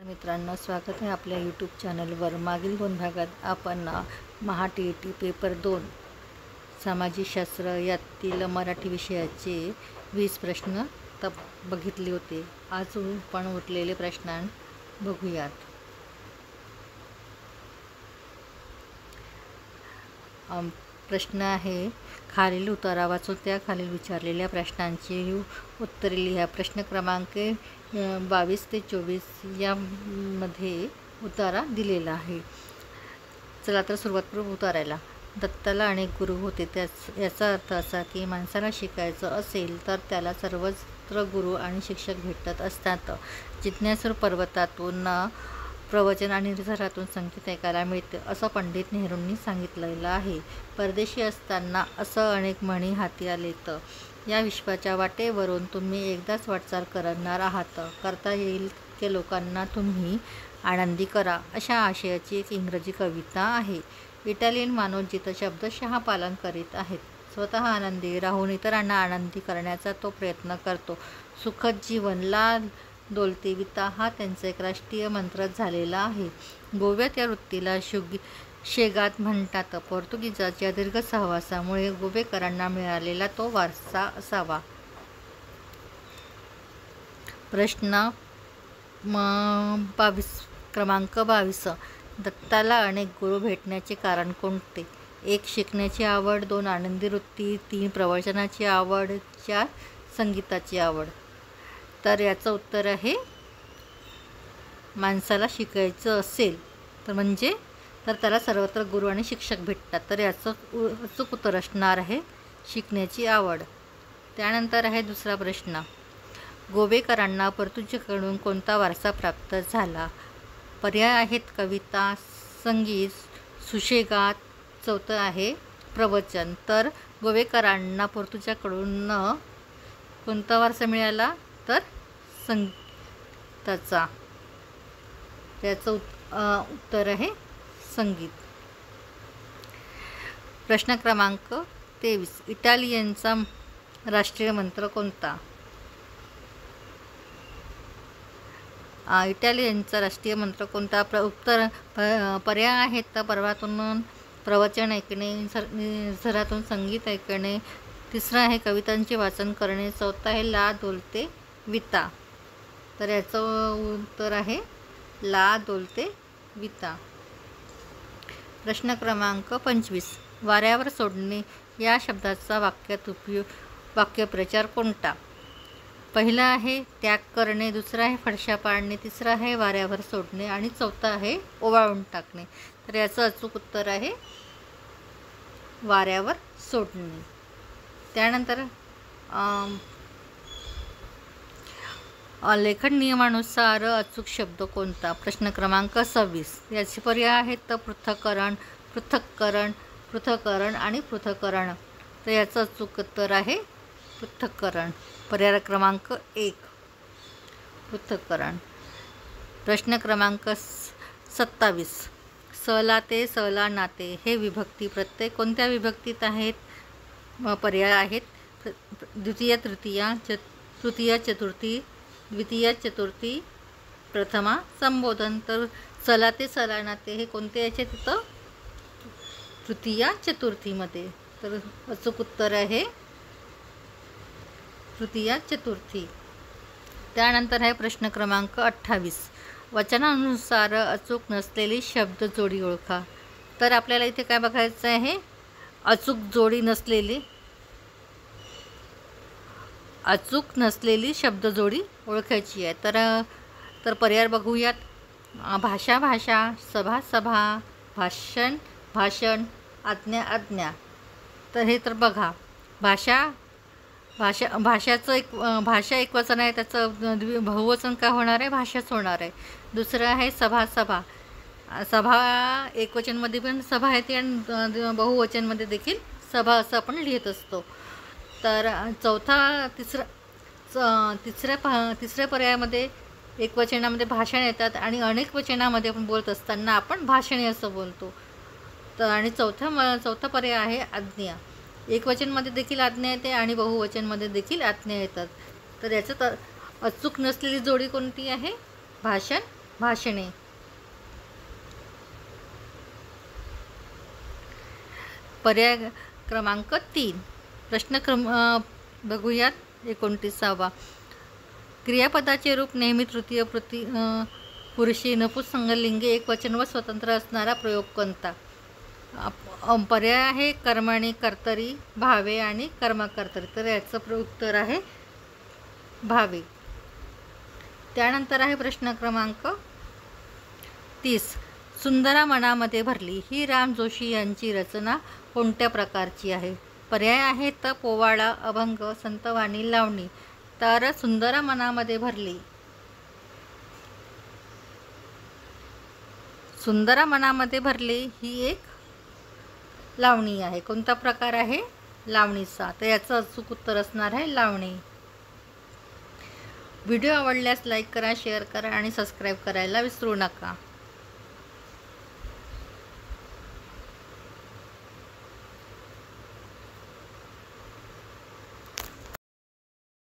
मित्रांनो, स्वागत आहे आपल्या यूट्यूब चॅनलवर। मागील 2 भागात आपण महा TET पेपर 2 सामाजिक शास्त्र यातील मराठी विषयाचे 20 प्रश्न बघितले होते। आज पण उरलेले प्रश्न बघूयात। प्रश्न आहे, खालील उतारा वाचून त्या खालील विचारलेल्या प्रश्नांची उत्तरे लिहा। प्रश्न क्रमांक 22 ते 24 यामध्ये उतारा दिलेला आहे। चला तर सुरुवात करू उतारायला। दत्ताला अनेक गुरु होते। याचा अर्थ असा की माणसाला शिकायचं असेल तर त्याला सर्वत्र गुरु आणि शिक्षक भेटत असतात। जिज्ञासूर पर्वतातून प्रवचन आणि निर्झरातून संगीत ऐकायला मिळते असं पंडित नेहरूंनी सांगितलेलं आहे। परदेशी असताना असं अनेक म्हणी हाती आलेत। या विश्वाच्या वाटेवरून तुम्ही एकदाच वाटचाल करणार आहात। करता येईल तितके लोकांना तुम्ही आनंदी करा, अशा आशयाची एक इंग्रजी कविता आहे। इटालियन माणूस जिथं शब्दशः पालन करीत आहेत, स्वतः आनंदी राहून इतरांना आनंदी करण्याचा तो प्रयत्न करतो। सुखद जीवन, ला डोल्ते विता हा त्यांचा एक राष्ट्रीय मंत्रच झालेला आहे। गोव्यात या वृत्तीला शेगात म्हणतात। पोर्तुगीजाच्या दीर्घ सहवासामुळे गोवेकरांना मिळालेला तो वारसा असावा। प्रश्न क्रमांक 22, दत्ताला अनेक गुरु भेटण्याचे कारण कोणते? 1. शिकण्याची आवड, 2. आनंदी वृत्ती, 3. प्रवचनाची आवड, 4. संगीताची आवड। तर याचं उत्तर आहे, माणसाला शिकायचं असेल तर त्याला सर्वत्र गुरु आणि शिक्षक भेटतात। तर याचं अचूक उत्तर असणार आहे शिकण्याची आवड। त्यानंतर आहे दुसरा प्रश्न, गोवेकरांना पोर्तुगीजकडून कोणता वारसा प्राप्त झाला? पर्याय आहेत कविता, संगीत, सुशेगात, चौथं आहे प्रवचन। तर गोवेकरांना पोर्तुगीजकडून कोणता वारसा मिळाला? तर संगीताचा। त्याचं उत्तर आहे संगीत। प्रश्न क्रमांक 23, इटालियनचा राष्ट्रीय मंत्र कोणता? इटालियनचा राष्ट्रीय मंत्र कोणता? उत्तर पर्याय आहेत तर पर्वतातून प्रवचन ऐकणे, निर्झरातून संगीत ऐकणे, तिसरं आहे कवितांचे वाचन करणे, चौथं आहे ला डोल्ते विता। तर याचं उत्तर आहे ला डोल्ते विता। प्रश्न क्रमांक 25, वाऱ्यावर सोडणे या शब्दाचा वाक्यप्रचार कोणता? पहिला आहे त्याग करणे, दुसरा आहे फडशा पाडणे, तिसरा आहे वाऱ्यावर सोडणे आणि चौथा आहे ओवाळून टाकणे। तर याचं अचूक उत्तर आहे वाऱ्यावर सोडणे। त्यानंतर लेखन नियमानुसार अचूक शब्द कोणता? प्रश्न क्रमांक 26, याचे पर्याय आहेत तर पृथक्करण, पृथक्करण, पृथक्करण आणि पृथक्करण। तर याचं अचूक उत्तर आहे पृथक्करण। पर्याय क्रमांक 1 पृथक्करण। प्रश्न क्रमांक 27, सला ते सला नाते हे विभक्ती प्रत्यय कोणत्या विभक्तीत आहेत? पर्याय आहेत द्वितीय, तृतीया, तृतीया, चतुर्थी, द्वितीया, चतुर्थी, प्रथमा, संबोधन। तर सला ते सला नाते हे कोणते याचे तिथं? तृतीया चतुर्थीमध्ये। तर अचूक उत्तर आहे तृतीया चतुर्थी। त्यानंतर आहे प्रश्न क्रमांक 28, वचनानुसार अचूक नसलेली शब्द जोडी ओळखा। तर आपल्याला इथे काय बघायचं आहे? अचूक नसलेली शब्द जोडी ओळखायची आहे। तर पर्याय बघूयात, भाषा भाषा, सभा सभा, भाषण भाषण, आज्ञा आज्ञा। तर हे तर बघा, भाषा एक वचन आहे, त्याचं बहुवचन काय होणार आहे? भाषाच होणार आहे। दुसरं आहे सभा सभा, सभा एकवचनमध्ये पण सभा येते आणि बहुवचनमध्ये देखील सभा असं आपण लिहित असतो। तर तिसऱ्या पर्यायामध्ये एकवचनामध्ये भाषण येतात आणि अनेक वचनामध्ये आपण बोलत असताना आपण भाषणे असं बोलतो। तर आणि चौथा पर्याय आहे आज्ञा। एकवचनमध्ये देखील आज्ञा येते आणि बहुवचनमध्ये देखील आज्ञा येतात। तर याचं अचूक नसलेली जोडी कोणती आहे? भाषण भाषणे. पर्याय क्रमांक 3. बघूयात 29वा. क्रियापदाचे रूप नेहमी तृतीय पुरुषी नपुंसकलिंगी एकवचन व स्वतंत्र असणारा प्रयोग कोणता? पर्याय आहे कर्मणी, कर्तरी, भावे आणि कर्मकर्तरी. तर याचं उत्तर आहे भावे. त्यानंतर आहे प्रश्न क्रमांक 30. सुंदरा मनामध्ये भरली ही राम जोशी यांची रचना कोणत्या प्रकारची आहे? पर्याय आहेत पोवाडा, अभंग, संतवाणी, लावणी. तर सुंदरा मनामध्ये भरली, सुंदरा मनामध्ये भरली ही एक लावणी आहे. कोणता प्रकार आहे? लावणीचा. तर याचं अचूक उत्तर असणार आहे लावणी. व्हिडिओ आवडल्यास लाईक करा, शेअर करा आणि सबस्क्राईब करायला विसरू नका.